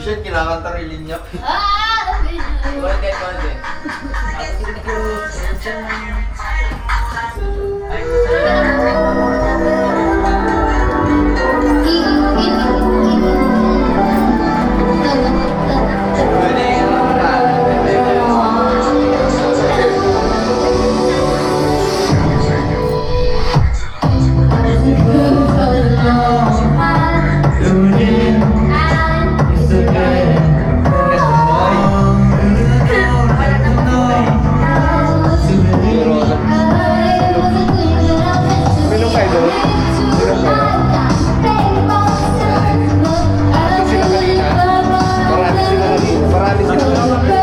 t-shirt, kinakanta rin linya. Konti. Minum kayo doon? Minum kayo? Sila kanina? Marami sila kanina. Marami sila kanina.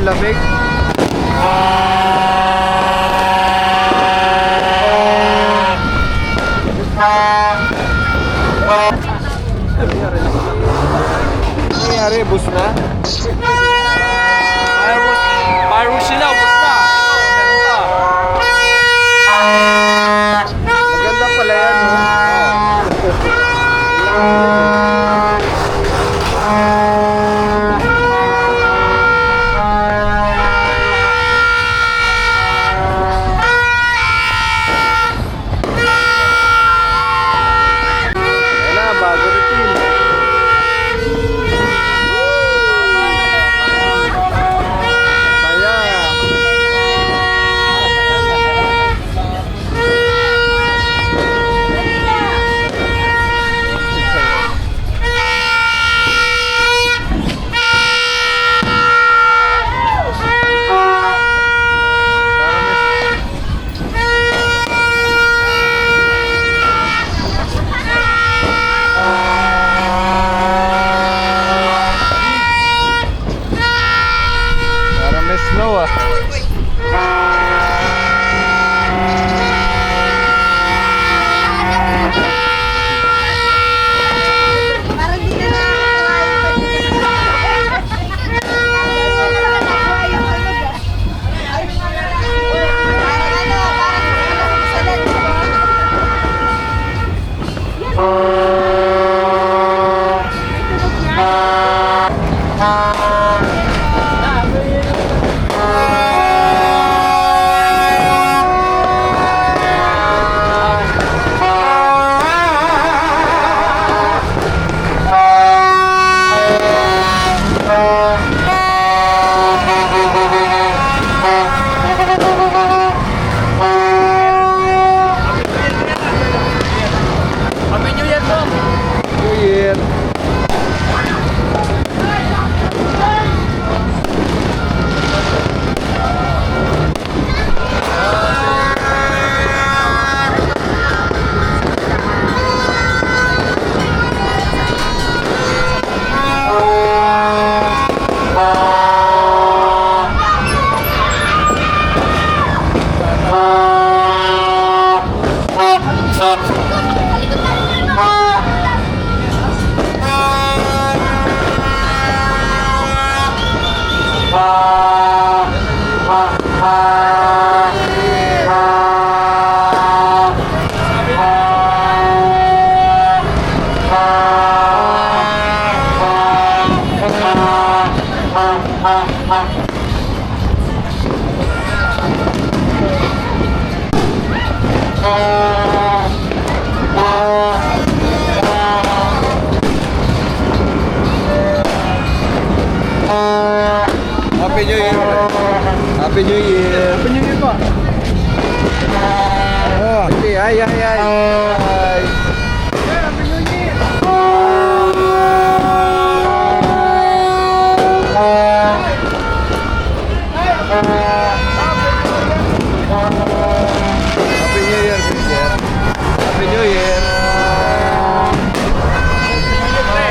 Lamig. Nangyari, bus na? Fireworks sila, ubos na. Ito, meron pa. Maganda pala yan, no? ah. Parang di na Happy New Year po. New Year. Happy New Year. Happy New Year. Happy New Year po. Oh, okay, ay. Happy New Year, Christian. Happy New Year. Happy New Year.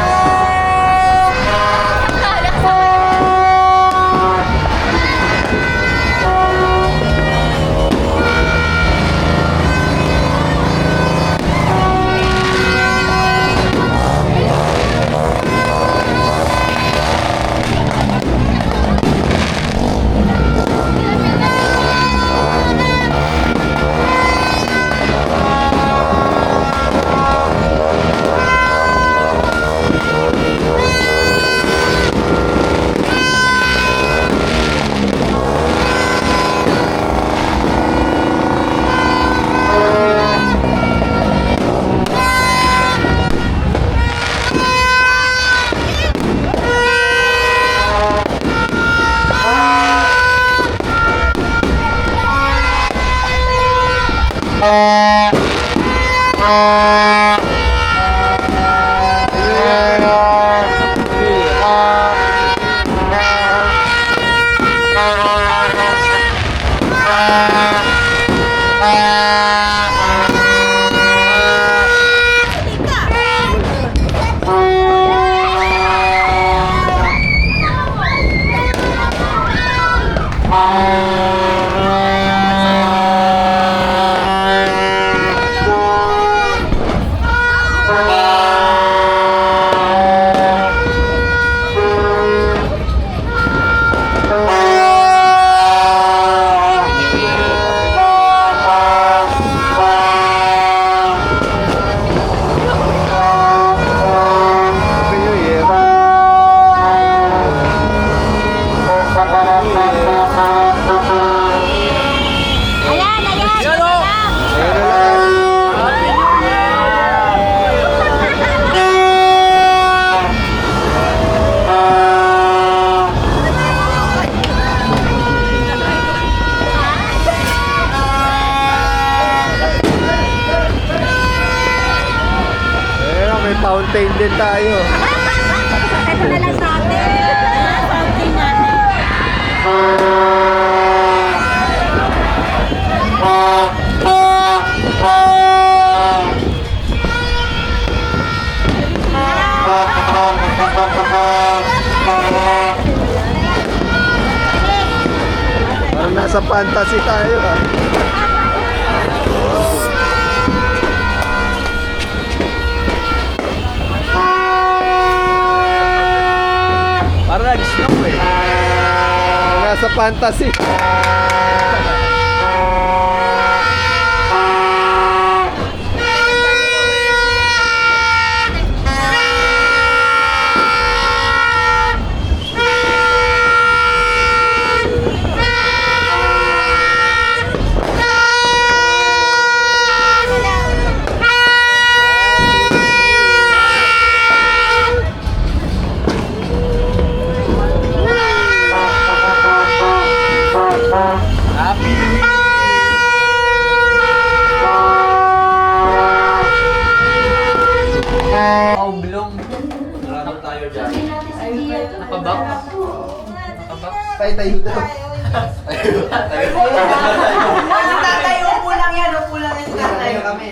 Ayan, ayan. Yan o. Ayun na lang. Ayun, may fountain din tayo. Ito na lang sa atin. Fountain natin. Nasa fantasy tayo ah. Para nag-snow eh. Nasa fantasy. Happy New Year! Oh, bilong. Marami tayo dyan. Nakabak? Nakabak? Tayo daw. Tatayo po lang yan. Upo lang yan. Tatayo kami.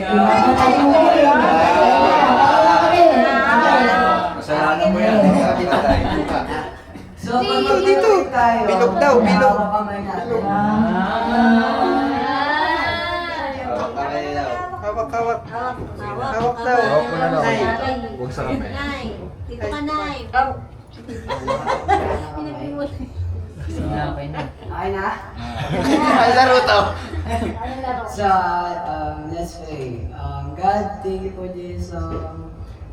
Kasalanan mo yan. Sabi na tayo. So, Dito. Bilog daw, bilog. Hawak. Hawak daw. Hawak mo na lang. Huwag sa kami. Nay, dito ka, Nay. Okay na? Ay, laro to. So, let's pray. God, thank you for this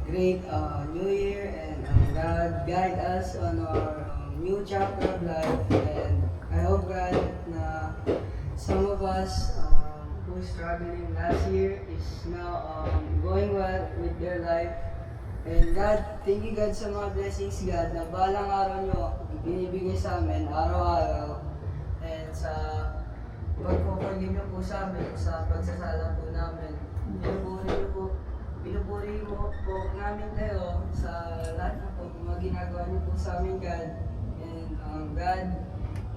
great New Year, and God guide us on our new chapter of life. And I hope, God, na some of us who struggling last year is now going well with their life. And God, thank you God sa mga blessings God na balang araw nyo binibigay sa amin araw-araw. And sa pagpupagin nyo po sa amin, sa pagsasala po namin. Pinupuri mo po namin kayo sa lahat na po mga ginagawa nyo po sa amin God. And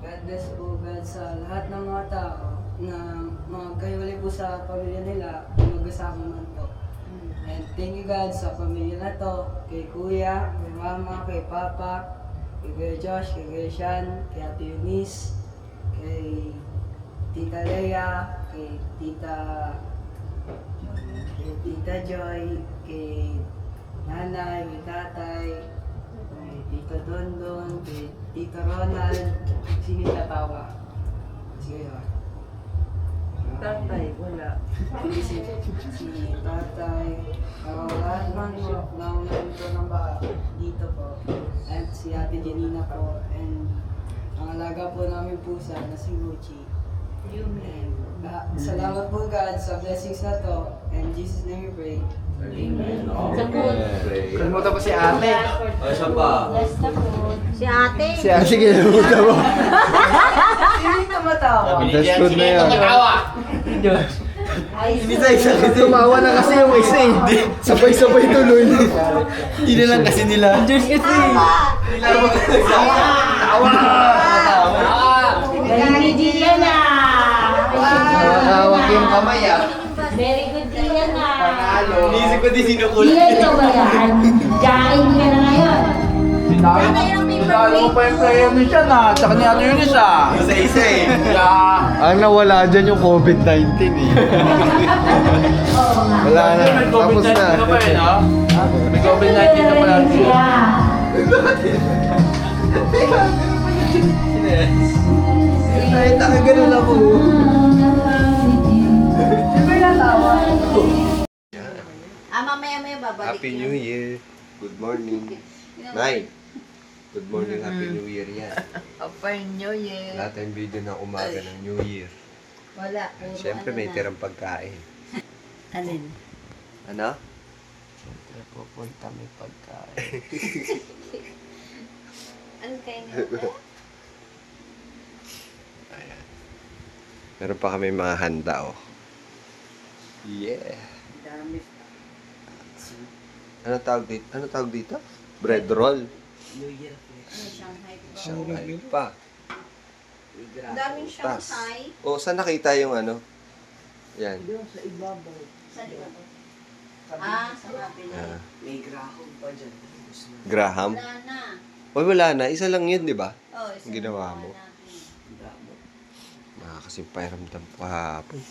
God bless po God sa lahat ng mga tao na magkahiwalay po sa pamilya nila, magkasama man po. And thank you God sa pamilya na to, kay Kuya, kay Mama, kay Papa, kay Kuya Josh, kay Kuya Sean, kay Ate Eunice, kay Tita Lea, kay Tita Joy, kay Nanay, kay Tatay, kay Tito Dondon, kay Tito Ronald. Sino yung tatawa? Sige yun. Tatay, wala. Si Tatay, lahat man po, nandito ng baka dito po. At si Ate Janina po. And ang alaga po namin pusa na si Gucci. And salamat po God sa blessings na to. And in Jesus' name we pray. Amen. Kalimutan pa si ate. Ay, isa pa. Si ate. Si ate, kalimutan mo. Sino yung tumatawa? That's good na yan. Isa. Tumawa na kasi yung isa eh. Sabay-sabay tuloy. Hindi na lang kasi nila. Tama. Very good yan ah. Hawak yung kamay ah. Very good yan ah. Inisip ko din sinukul. Ilan ka ba yan? Jain ka na ngayon. Sinalo mo pa yung prayer ni Sean ah. Tsaka ni Ate Eunice ah. Isa-isa eh. Yeah. Ang nawala dyan yung COVID-19 eh. Wala na. May Tapos COVID-19 na. ka pa eh, no? May COVID-19 ka pala. Kahit nakaganon ako. Mamaya babalik. Happy New Year. Good morning. Nay. Good morning, Happy New Year yan. Happy New Year. Lahat ng video ng umaga ng New Year. Wala. Puro Siyempre may na. tirang pagkain. Alin? Ano? Siyempre pupunta may pagkain. Ano kayo nga? Ayan. Meron pa kami mga handa oh. Yeah. Dami. Ano tawag dito? Bread roll. New Year. Ano, Shanghai ba? Shanghai pa. Ang daming Tas. Shanghai. O, saan nakita yung ano? Yan. Doon sa ibabaw. Saan ba to? Sa kabila. Ah, May graham pa dyan. Graham. Wala na. Oy, wala na. Isa lang yun, di ba? Oh, isa Ginawa na mo. natin. Damo. Nakakasing pakiramdam ko hapon.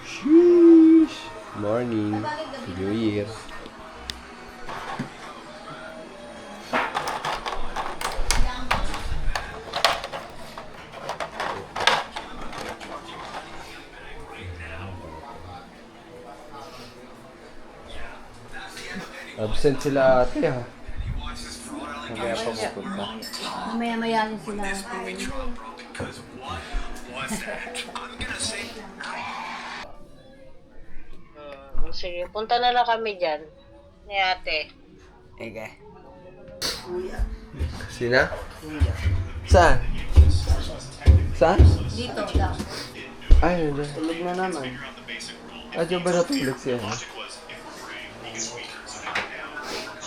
Sheesh! Morning. New Year. Absent sila ate ha. Kaya pa pupunta. Mamaya-maya rin sila. Sige, punta na lang kami dyan. Ni ate. Ege. Sina? Saan? Saan? Dito daw. Ay, hindi. Tulog na naman. Diyan ba natulog siya? Ha?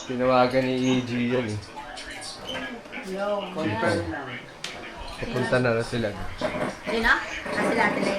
Tinawagan ni EG yan eh. Confirm lang. Papunta na sila. Yun na? Kasi lahat nila